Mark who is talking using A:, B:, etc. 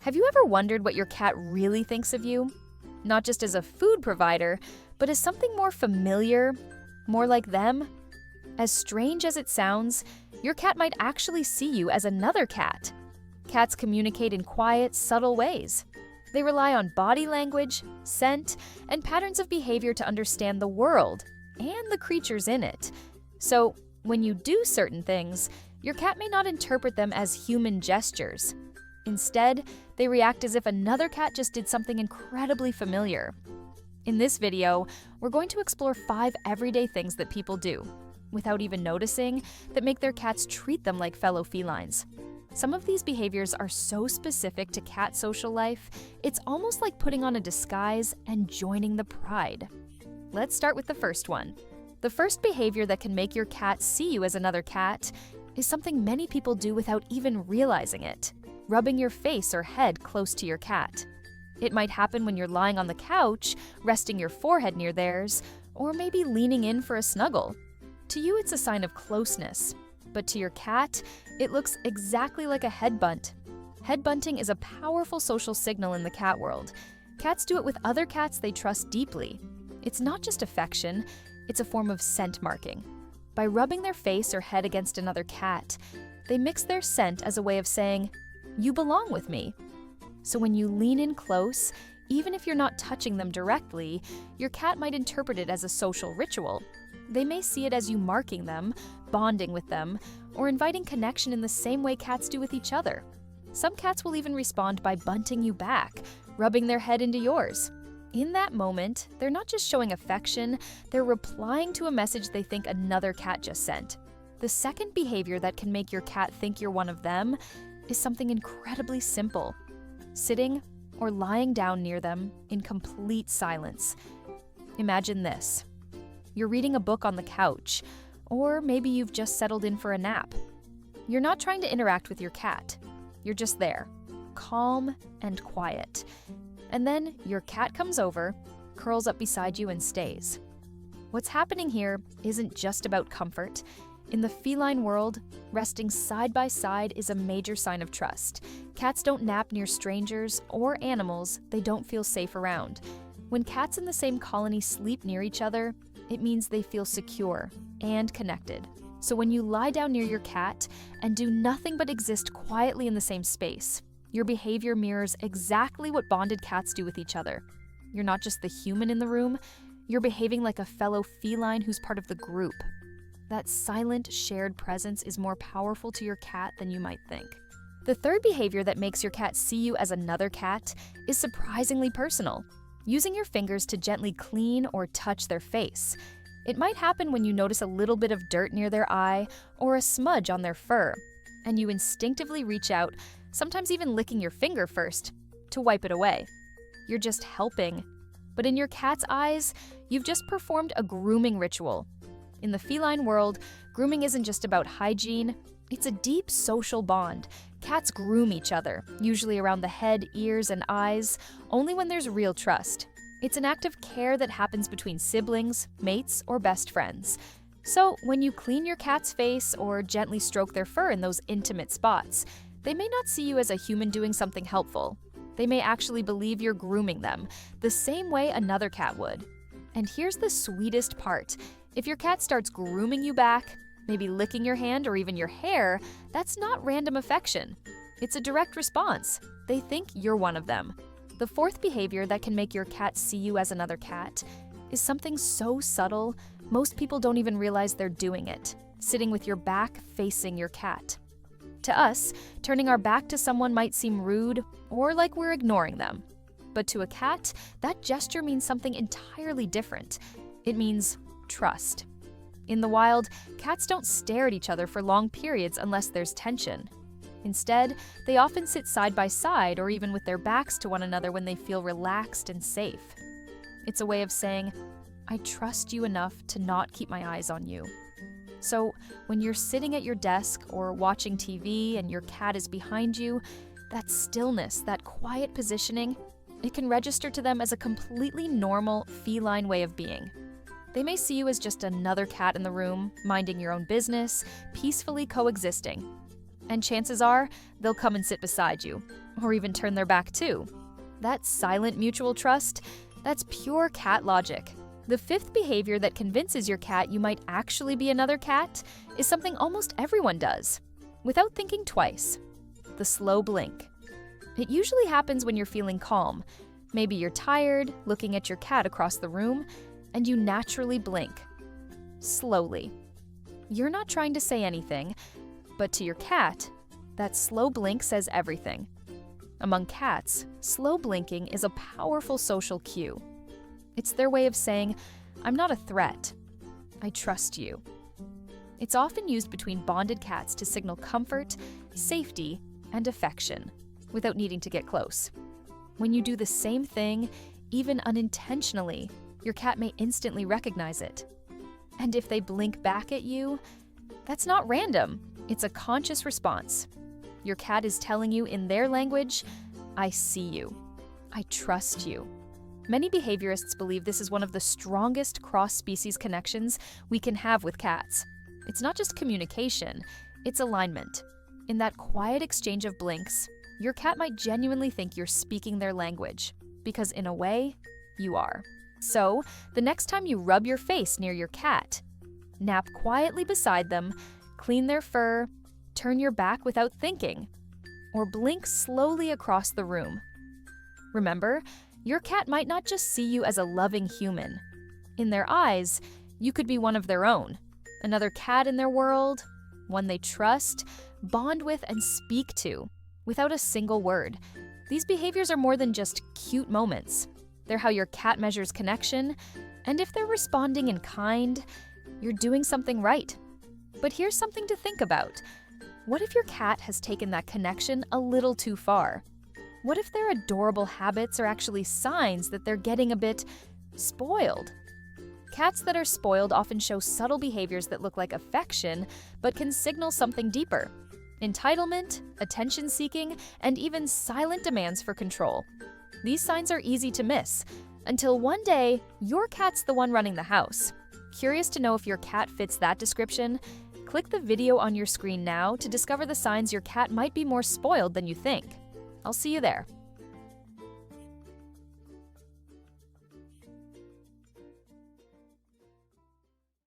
A: Have you ever wondered what your cat really thinks of you? Not just as a food provider, but as something more familiar, more like them? As strange as it sounds, your cat might actually see you as another cat. Cats communicate in quiet, subtle ways. They rely on body language, scent, and patterns of behavior to understand the world and the creatures in it. So, when you do certain things, your cat may not interpret them as human gestures. Instead, they react as if another cat just did something incredibly familiar. In this video, we're going to explore 5 everyday things that people do, without even noticing, that make their cats treat them like fellow felines. Some of these behaviors are so specific to cat social life, it's almost like putting on a disguise and joining the pride. Let's start with the first one. The first behavior that can make your cat see you as another cat is something many people do without even realizing it: rubbing your face or head close to your cat. It might happen when you're lying on the couch, resting your forehead near theirs, or maybe leaning in for a snuggle. To you, it's a sign of closeness, but to your cat, it looks exactly like a head bunt. Head bunting is a powerful social signal in the cat world. Cats do it with other cats they trust deeply. It's not just affection, it's a form of scent marking. By rubbing their face or head against another cat, they mix their scent as a way of saying, "You belong with me." So when you lean in close, even if you're not touching them directly, your cat might interpret it as a social ritual. They may see it as you marking them, bonding with them, or inviting connection in the same way cats do with each other. Some cats will even respond by bunting you back, rubbing their head into yours. In that moment, they're not just showing affection, they're replying to a message they think another cat just sent. The second behavior that can make your cat think you're one of them is something incredibly simple: sitting or lying down near them in complete silence. Imagine this. You're reading a book on the couch, or maybe you've just settled in for a nap. You're not trying to interact with your cat. You're just there, calm and quiet. And then your cat comes over, curls up beside you, and stays. What's happening here isn't just about comfort. In the feline world, resting side by side is a major sign of trust. Cats don't nap near strangers or animals they don't feel safe around. When cats in the same colony sleep near each other, it means they feel secure and connected. So when you lie down near your cat and do nothing but exist quietly in the same space, your behavior mirrors exactly what bonded cats do with each other. You're not just the human in the room, you're behaving like a fellow feline who's part of the group. That silent, shared presence is more powerful to your cat than you might think. The third behavior that makes your cat see you as another cat is surprisingly personal: using your fingers to gently clean or touch their face. It might happen when you notice a little bit of dirt near their eye or a smudge on their fur, and you instinctively reach out, sometimes even licking your finger first, to wipe it away. You're just helping. But in your cat's eyes, you've just performed a grooming ritual. In the feline world, grooming isn't just about hygiene, it's a deep social bond. Cats groom each other, usually around the head, ears, and eyes, only when there's real trust. It's an act of care that happens between siblings, mates, or best friends. So when you clean your cat's face or gently stroke their fur in those intimate spots, they may not see you as a human doing something helpful. They may actually believe you're grooming them, the same way another cat would. And here's the sweetest part. If your cat starts grooming you back, maybe licking your hand or even your hair, that's not random affection. It's a direct response. They think you're one of them. The fourth behavior that can make your cat see you as another cat is something so subtle, most people don't even realize they're doing it: sitting with your back facing your cat. To us, turning our back to someone might seem rude or like we're ignoring them. But to a cat, that gesture means something entirely different. It means trust. In the wild, cats don't stare at each other for long periods unless there's tension. Instead, they often sit side by side or even with their backs to one another when they feel relaxed and safe. It's a way of saying, "I trust you enough to not keep my eyes on you." So when you're sitting at your desk or watching TV and your cat is behind you, that stillness, that quiet positioning, it can register to them as a completely normal feline way of being. They may see you as just another cat in the room, minding your own business, peacefully coexisting. And chances are, they'll come and sit beside you, or even turn their back too. That silent mutual trust, that's pure cat logic. The fifth behavior that convinces your cat you might actually be another cat is something almost everyone does, without thinking twice. The slow blink. It usually happens when you're feeling calm. Maybe you're tired, looking at your cat across the room, and you naturally blink. Slowly. You're not trying to say anything, but to your cat, that slow blink says everything. Among cats, slow blinking is a powerful social cue. It's their way of saying, "I'm not a threat. I trust you." It's often used between bonded cats to signal comfort, safety, and affection, without needing to get close. When you do the same thing, even unintentionally, your cat may instantly recognize it. And if they blink back at you, that's not random. It's a conscious response. Your cat is telling you in their language, "I see you. I trust you." Many behaviorists believe this is one of the strongest cross-species connections we can have with cats. It's not just communication, it's alignment. In that quiet exchange of blinks, your cat might genuinely think you're speaking their language, because in a way, you are. So, the next time you rub your face near your cat, nap quietly beside them, clean their fur, turn your back without thinking, or blink slowly across the room. Remember, your cat might not just see you as a loving human. In their eyes, you could be one of their own, another cat in their world, one they trust, bond with, and speak to, without a single word. These behaviors are more than just cute moments. They're how your cat measures connection, and if they're responding in kind, you're doing something right. But here's something to think about. What if your cat has taken that connection a little too far? What if their adorable habits are actually signs that they're getting a bit spoiled? Cats that are spoiled often show subtle behaviors that look like affection, but can signal something deeper. Entitlement, attention-seeking, and even silent demands for control. These signs are easy to miss, until one day, your cat's the one running the house. Curious to know if your cat fits that description? Click the video on your screen now to discover the signs your cat might be more spoiled than you think. I'll see you there.